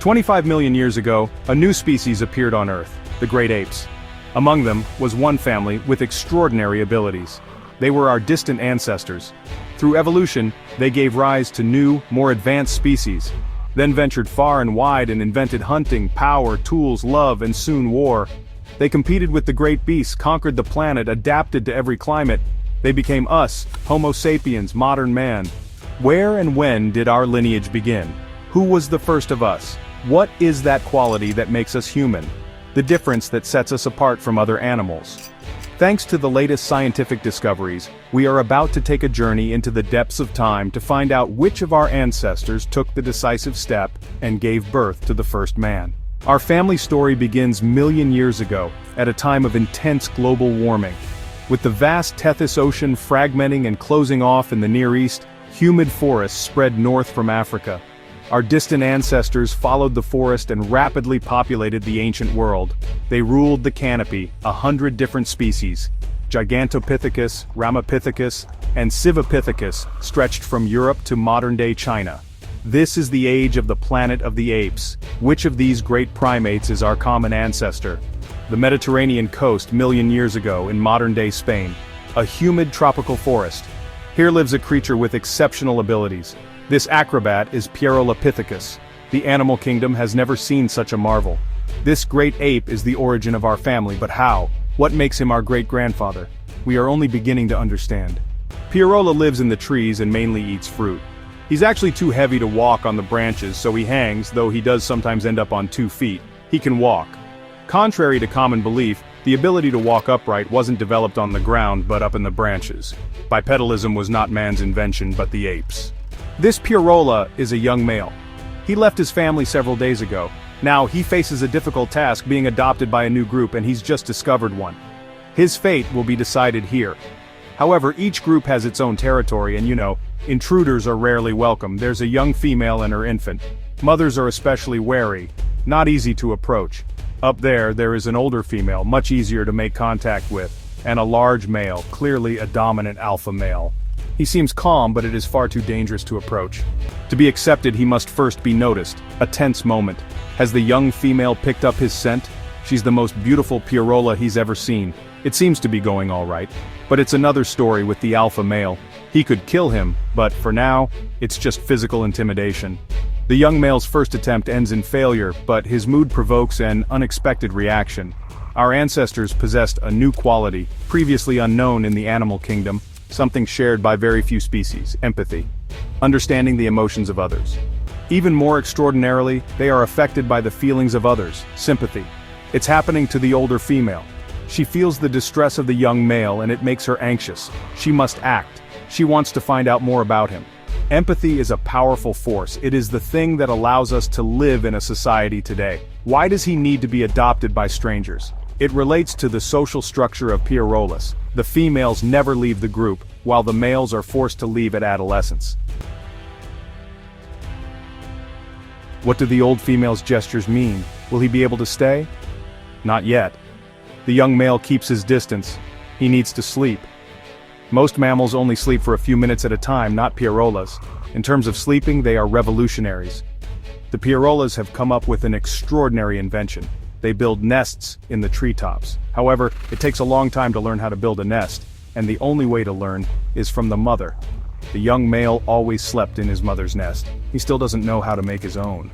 25 million years ago, a new species appeared on Earth, the great apes. Among them was one family with extraordinary abilities. They were our distant ancestors. Through evolution, they gave rise to new, more advanced species, then ventured far and wide and invented hunting, power, tools, love, and soon war. They competed with the great beasts, conquered the planet, adapted to every climate. They became us, Homo sapiens, modern man. Where and when did our lineage begin? Who was the first of us? What is that quality that makes us human? The difference that sets us apart from other animals. Thanks to the latest scientific discoveries, we are about to take a journey into the depths of time to find out which of our ancestors took the decisive step and gave birth to the first man. Our family story begins million years ago, at a time of intense global warming. With the vast Tethys Ocean fragmenting and closing off in the Near East, humid forests spread north from Africa. Our distant ancestors followed the forest and rapidly populated the ancient world. They ruled the canopy, 100 different species. Gigantopithecus, Ramapithecus, and Civipithecus stretched from Europe to modern-day China. This is the age of the planet of the apes. Which of these great primates is our common ancestor? The Mediterranean coast million years ago in modern-day Spain. A humid tropical forest. Here lives a creature with exceptional abilities. This acrobat is Pierolapithecus. The animal kingdom has never seen such a marvel. This great ape is the origin of our family, but how? What makes him our great-grandfather? We are only beginning to understand. Pierola lives in the trees and mainly eats fruit. He's actually too heavy to walk on the branches, so he hangs, though he does sometimes end up on 2 feet. He can walk. Contrary to common belief, the ability to walk upright wasn't developed on the ground but up in the branches. Bipedalism was not man's invention but the apes. This Pierola is a young male. He left his family several days ago. Now he faces a difficult task being adopted by a new group and he's just discovered one. His fate will be decided here. However, each group has its own territory and intruders are rarely welcome. There's a young female and her infant. Mothers are especially wary, not easy to approach. Up there is an older female, much easier to make contact with, and a large male, clearly a dominant alpha male. He seems calm, but it is far too dangerous to approach. To be accepted, he must first be noticed. A tense moment. Has the young female picked up his scent? She's the most beautiful Pierola he's ever seen. It seems to be going all right. But it's another story with the alpha male. He could kill him, but for now, it's just physical intimidation. The young male's first attempt ends in failure, but his mood provokes an unexpected reaction. Our ancestors possessed a new quality, previously unknown in the animal kingdom, something shared by very few species: empathy. Understanding the emotions of others. Even more extraordinarily, they are affected by the feelings of others: sympathy. It's happening to the older female. She feels the distress of the young male and it makes her anxious. She must act. She wants to find out more about him. Empathy is a powerful force. It is the thing that allows us to live in a society today. Why does he need to be adopted by strangers? It relates to the social structure of Pierolas. The females never leave the group, while the males are forced to leave at adolescence. What do the old female's gestures mean? Will he be able to stay? Not yet. The young male keeps his distance. He needs to sleep. Most mammals only sleep for a few minutes at a time, not Pierolas. In terms of sleeping, they are revolutionaries. The Pierolas have come up with an extraordinary invention. They build nests in the treetops. However, it takes a long time to learn how to build a nest, and the only way to learn is from the mother. The young male always slept in his mother's nest. He still doesn't know how to make his own.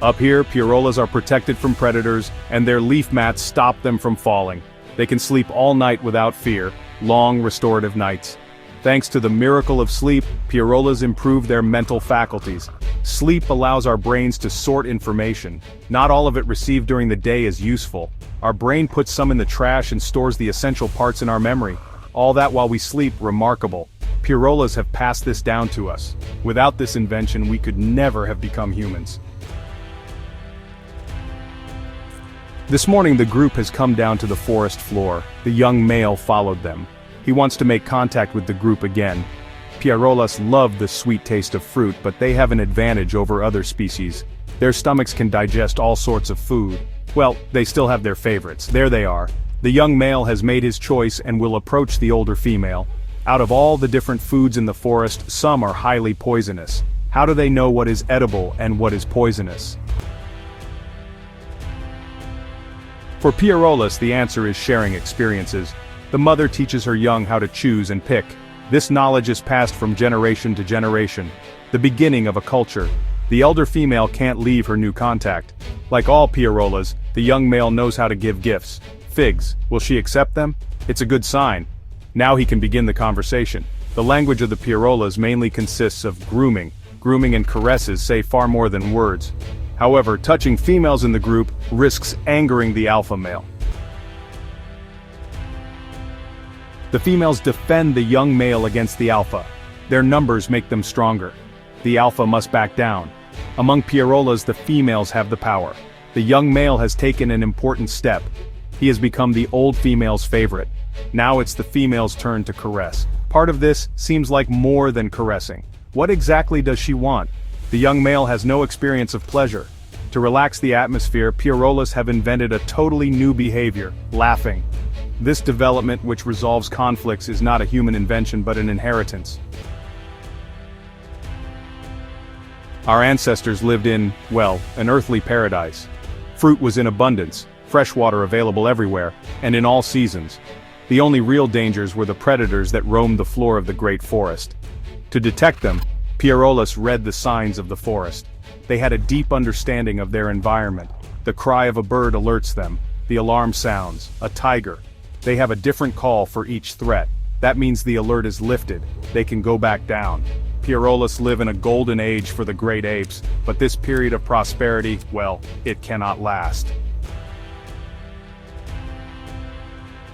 Up here, Pierolas are protected from predators, and their leaf mats stop them from falling. They can sleep all night without fear, long restorative nights. Thanks to the miracle of sleep, Pierolas improve their mental faculties. Sleep allows our brains to sort information. Not all of it received during the day is useful. Our brain puts some in the trash and stores the essential parts in our memory. All that while we sleep. Remarkable. Pierolas have passed this down to us. Without this invention, we could never have become humans. This morning the group has come down to the forest floor. The young male followed them. He wants to make contact with the group again. Pierolas love the sweet taste of fruit, but they have an advantage over other species. Their stomachs can digest all sorts of food. Well, they still have their favorites. There they are. The young male has made his choice and will approach the older female. Out of all the different foods in the forest, some are highly poisonous. How do they know what is edible and what is poisonous? For Pierolis, the answer is sharing experiences. The mother teaches her young how to choose and pick. This knowledge is passed from generation to generation. The beginning of a culture. The elder female can't leave her new contact. Like all Pierolas, the young male knows how to give gifts. Figs, will she accept them? It's a good sign. Now he can begin the conversation. The language of the Pierolas mainly consists of grooming. Grooming and caresses say far more than words. However, touching females in the group risks angering the alpha male. The females defend the young male against the alpha. Their numbers make them stronger. The alpha must back down. Among Pierolas, the females have the power. The young male has taken an important step. He has become the old female's favorite. Now it's the female's turn to caress. Part of this seems like more than caressing. What exactly does she want? The young male has no experience of pleasure. To relax the atmosphere, Pierolas have invented a totally new behavior, laughing. This development, which resolves conflicts, is not a human invention but an inheritance. Our ancestors lived in, well, an earthly paradise. Fruit was in abundance, fresh water available everywhere, and in all seasons. The only real dangers were the predators that roamed the floor of the great forest. To detect them, Pierolas read the signs of the forest. They had a deep understanding of their environment. The cry of a bird alerts them. The alarm sounds. A tiger. They have a different call for each threat. That means the alert is lifted. They can go back down. Pierolas live in a golden age for the great apes, but this period of prosperity, well, it cannot last.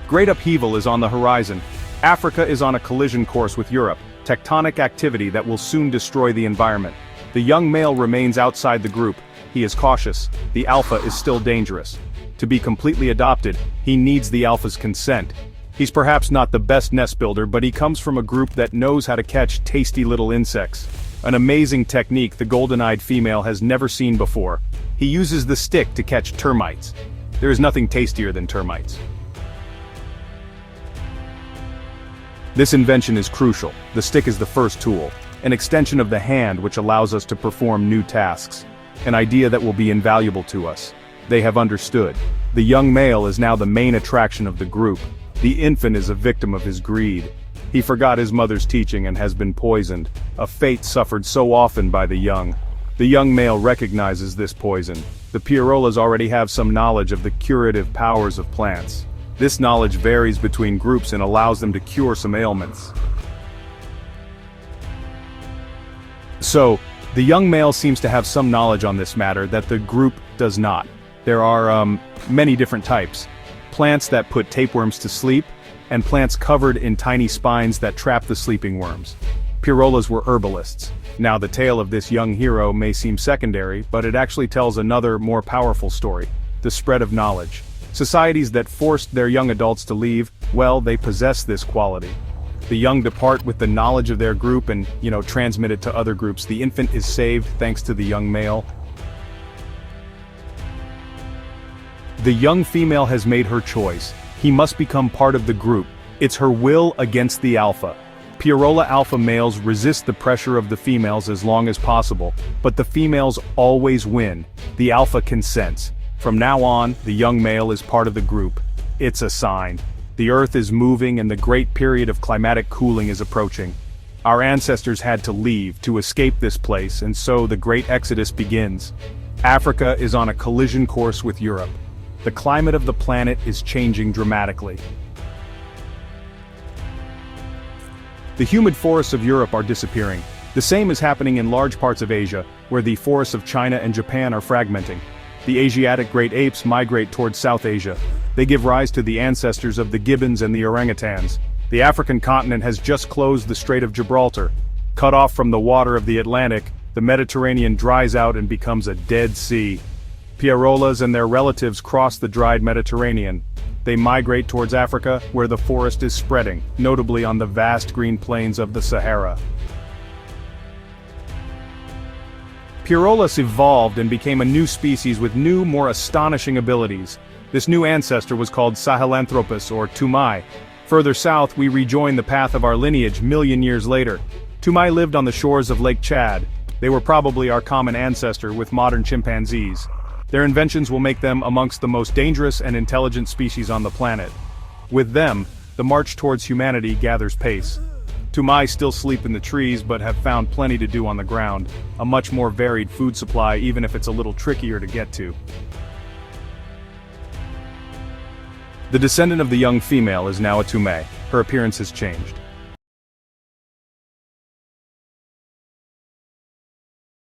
Great upheaval is on the horizon. Africa is on a collision course with Europe, tectonic activity that will soon destroy the environment. The young male remains outside the group. He is cautious. The alpha is still dangerous. To be completely adopted, he needs the alpha's consent. He's perhaps not the best nest builder, but he comes from a group that knows how to catch tasty little insects. An amazing technique the golden-eyed female has never seen before. He uses the stick to catch termites. There is nothing tastier than termites. This invention is crucial. The stick is the first tool, an extension of the hand which allows us to perform new tasks. An idea that will be invaluable to us. They have understood. The young male is now the main attraction of the group. The infant is a victim of his greed. He forgot his mother's teaching and has been poisoned, a fate suffered so often by the young. The young male recognizes this poison. The Pierolas already have some knowledge of the curative powers of plants. This knowledge varies between groups and allows them to cure some ailments. So, the young male seems to have some knowledge on this matter that the group does not. There are, many different types. Plants that put tapeworms to sleep, and plants covered in tiny spines that trap the sleeping worms. Pierolas were herbalists. Now the tale of this young hero may seem secondary, but it actually tells another, more powerful story. The spread of knowledge. Societies that forced their young adults to leave, well, they possess this quality. The young depart with the knowledge of their group and, transmit it to other groups. The infant is saved thanks to the young male. The young female has made her choice. He must become part of the group. It's her will against the alpha. Pierola alpha males resist the pressure of the females as long as possible, but the females always win. The alpha consents. From now on, the young male is part of the group. It's a sign. The earth is moving and the great period of climatic cooling is approaching. Our ancestors had to leave to escape this place, and so the great exodus begins. Africa is on a collision course with Europe. The climate of the planet is changing dramatically. The humid forests of Europe are disappearing. The same is happening in large parts of Asia, where the forests of China and Japan are fragmenting. The Asiatic great apes migrate towards South Asia. They give rise to the ancestors of the gibbons and the orangutans. The African continent has just closed the Strait of Gibraltar. Cut off from the water of the Atlantic, the Mediterranean dries out and becomes a dead sea. Pierolas and their relatives cross the dried Mediterranean. They migrate towards Africa, where the forest is spreading, notably on the vast green plains of the Sahara. Pierolas evolved and became a new species with new, more astonishing abilities. This new ancestor was called Sahelanthropus or Tumai. Further south, we rejoin the path of our lineage million years later. Tumai lived on the shores of Lake Chad. They were probably our common ancestor with modern chimpanzees. Their inventions will make them amongst the most dangerous and intelligent species on the planet. With them, the march towards humanity gathers pace. Tumai still sleep in the trees but have found plenty to do on the ground, a much more varied food supply even if it's a little trickier to get to. The descendant of the young female is now a Tumai. Her appearance has changed.